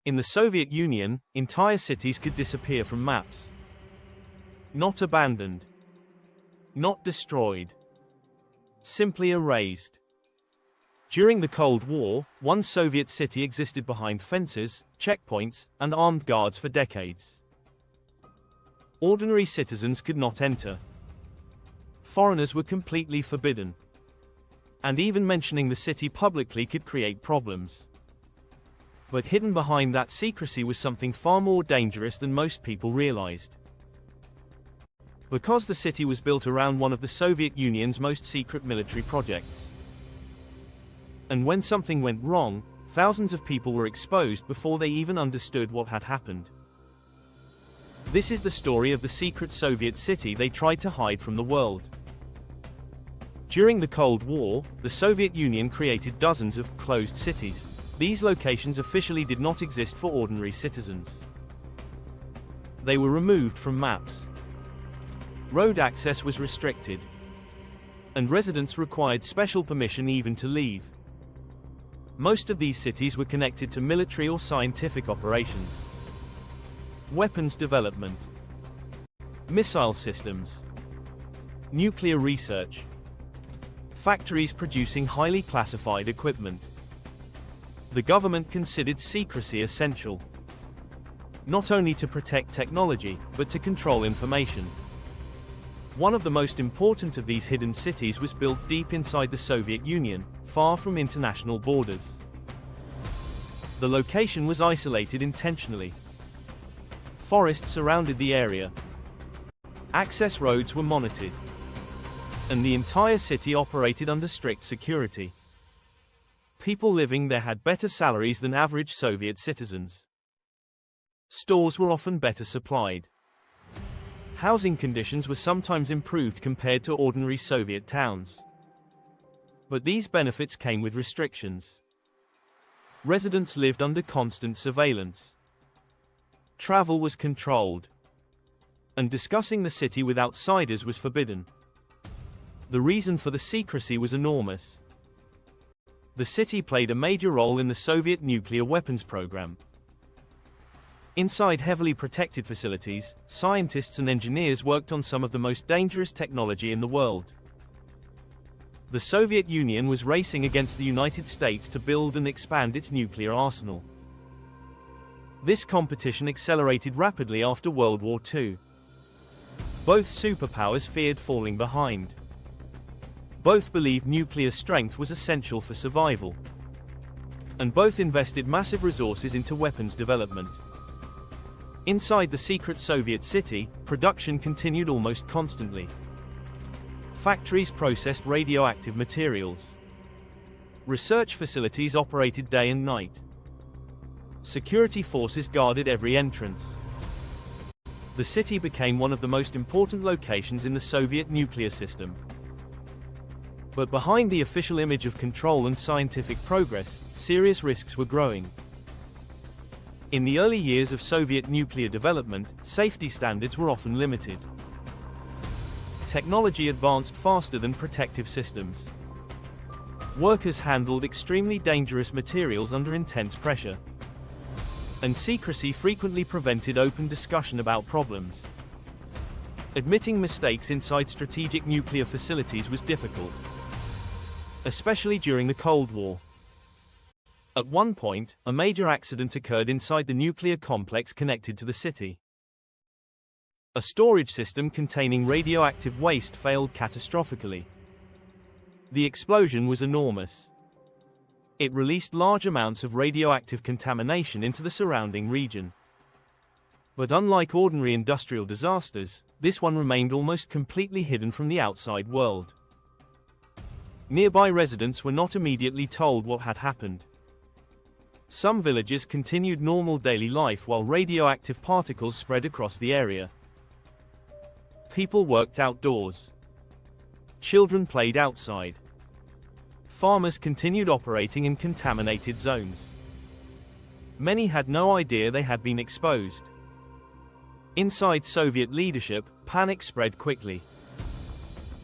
In the Soviet Union, entire cities could disappear from maps. Not abandoned. Not destroyed. Simply erased. During the Cold War, one Soviet city existed behind fences, checkpoints, and armed guards for decades. Ordinary citizens could not enter. Foreigners were completely forbidden. And even mentioning the city publicly could create problems. But hidden behind that secrecy was something far more dangerous than most people realized. Because the city was built around one of the Soviet Union's most secret military projects. And when something went wrong, thousands of people were exposed before they even understood what had happened. This is the story of the secret Soviet city they tried to hide from the world. During the Cold War, the Soviet Union created dozens of closed cities. These locations officially did not exist for ordinary citizens. They were removed from maps. Road access was restricted. And residents required special permission even to leave. Most of these cities were connected to military or scientific operations. Weapons development. Missile systems. Nuclear research. Factories producing highly classified equipment. The government considered secrecy essential. Not only to protect technology, but to control information. One of the most important of these hidden cities was built deep inside the Soviet Union, far from international borders. The location was isolated intentionally. Forests surrounded the area. Access roads were monitored. And the entire city operated under strict security. People living there had better salaries than average Soviet citizens. Stores were often better supplied. Housing conditions were sometimes improved compared to ordinary Soviet towns. But these benefits came with restrictions. Residents lived under constant surveillance. Travel was controlled. And discussing the city with outsiders was forbidden. The reason for the secrecy was enormous. The city played a major role in the Soviet nuclear weapons program. Inside heavily protected facilities, scientists and engineers worked on some of the most dangerous technology in the world. The Soviet Union was racing against the United States to build and expand its nuclear arsenal. This competition accelerated rapidly after World War II. Both superpowers feared falling behind. Both believed nuclear strength was essential for survival. And both invested massive resources into weapons development. Inside the secret Soviet city, production continued almost constantly. Factories processed radioactive materials. Research facilities operated day and night. Security forces guarded every entrance. The city became one of the most important locations in the Soviet nuclear system. But behind the official image of control and scientific progress, serious risks were growing. In the early years of Soviet nuclear development, safety standards were often limited. Technology advanced faster than protective systems. Workers handled extremely dangerous materials under intense pressure. And secrecy frequently prevented open discussion about problems. Admitting mistakes inside strategic nuclear facilities was difficult. Especially during the Cold War. At one point, a major accident occurred inside the nuclear complex connected to the city. A storage system containing radioactive waste failed catastrophically. The explosion was enormous. It released large amounts of radioactive contamination into the surrounding region. But unlike ordinary industrial disasters, this one remained almost completely hidden from the outside world. Nearby residents were not immediately told what had happened. Some villages continued normal daily life while radioactive particles spread across the area. People worked outdoors. Children played outside. Farmers continued operating in contaminated zones. Many had no idea they had been exposed. Inside Soviet leadership, panic spread quickly.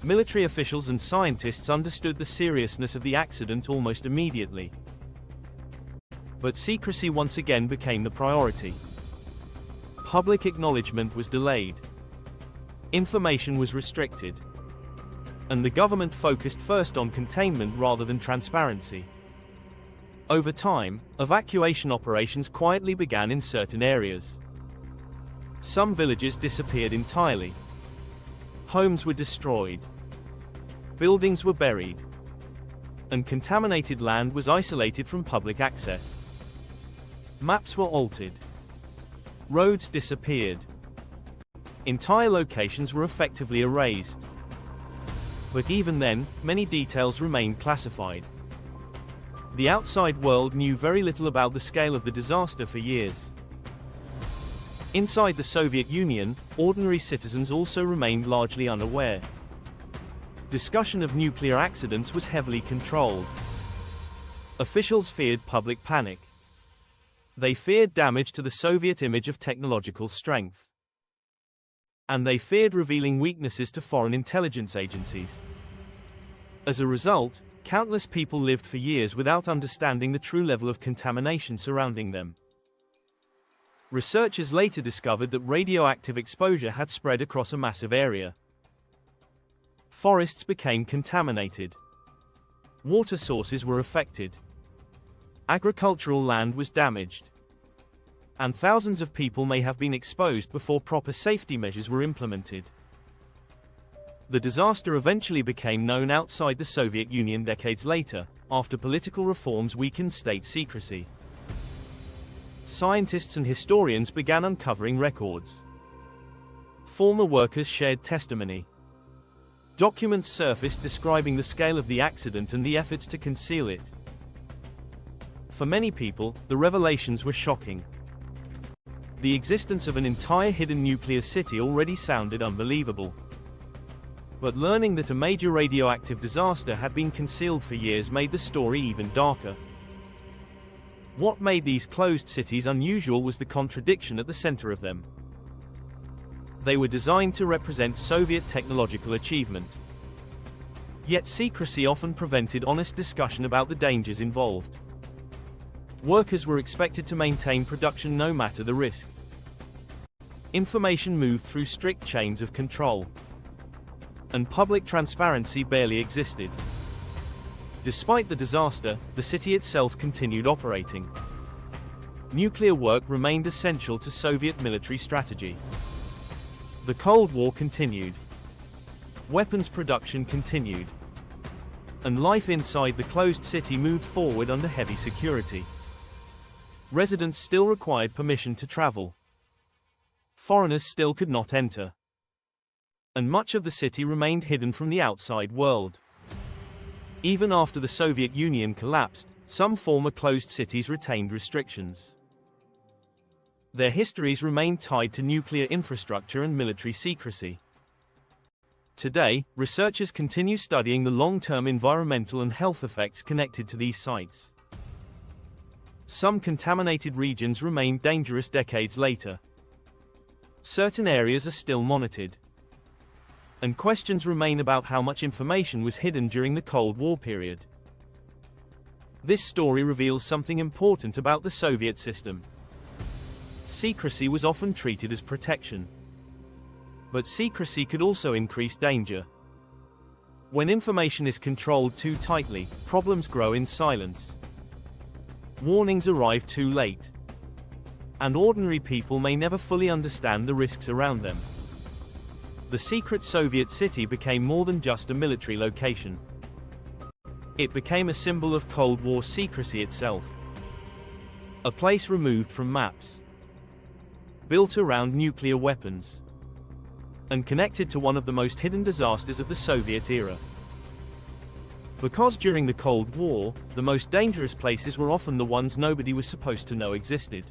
Military officials and scientists understood the seriousness of the accident almost immediately. But secrecy once again became the priority. Public acknowledgement was delayed. Information was restricted. And the government focused first on containment rather than transparency. Over time, evacuation operations quietly began in certain areas. Some villages disappeared entirely. Homes were destroyed. Buildings were buried. And contaminated land was isolated from public access. Maps were altered. Roads disappeared. Entire locations were effectively erased. But even then, many details remained classified. The outside world knew very little about the scale of the disaster for years. Inside the Soviet Union, ordinary citizens also remained largely unaware. Discussion of nuclear accidents was heavily controlled. Officials feared public panic. They feared damage to the Soviet image of technological strength. And they feared revealing weaknesses to foreign intelligence agencies. As a result, countless people lived for years without understanding the true level of contamination surrounding them. Researchers later discovered that radioactive exposure had spread across a massive area. Forests became contaminated. Water sources were affected. Agricultural land was damaged. And thousands of people may have been exposed before proper safety measures were implemented. The disaster eventually became known outside the Soviet Union decades later, after political reforms weakened state secrecy. Scientists and historians began uncovering records. Former workers shared testimony. Documents surfaced describing the scale of the accident and the efforts to conceal it. For many people, the revelations were shocking. The existence of an entire hidden nuclear city already sounded unbelievable. But learning that a major radioactive disaster had been concealed for years made the story even darker. What made these closed cities unusual was the contradiction at the center of them. They were designed to represent Soviet technological achievement. Yet secrecy often prevented honest discussion about the dangers involved. Workers were expected to maintain production no matter the risk. Information moved through strict chains of control. And public transparency barely existed. Despite the disaster, the city itself continued operating. Nuclear work remained essential to Soviet military strategy. The Cold War continued. Weapons production continued. And life inside the closed city moved forward under heavy security. Residents still required permission to travel. Foreigners still could not enter. And much of the city remained hidden from the outside world. Even after the Soviet Union collapsed, some former closed cities retained restrictions. Their histories remained tied to nuclear infrastructure and military secrecy. Today, researchers continue studying the long-term environmental and health effects connected to these sites. Some contaminated regions remain dangerous decades later. Certain areas are still monitored. And questions remain about how much information was hidden during the Cold War period. This story reveals something important about the Soviet system. Secrecy was often treated as protection. But secrecy could also increase danger. When information is controlled too tightly, problems grow in silence. Warnings arrive too late. And ordinary people may never fully understand the risks around them. The secret Soviet city became more than just a military location. It became a symbol of Cold War secrecy itself. A place removed from maps. Built around nuclear weapons. And connected to one of the most hidden disasters of the Soviet era. Because during the Cold War, the most dangerous places were often the ones nobody was supposed to know existed.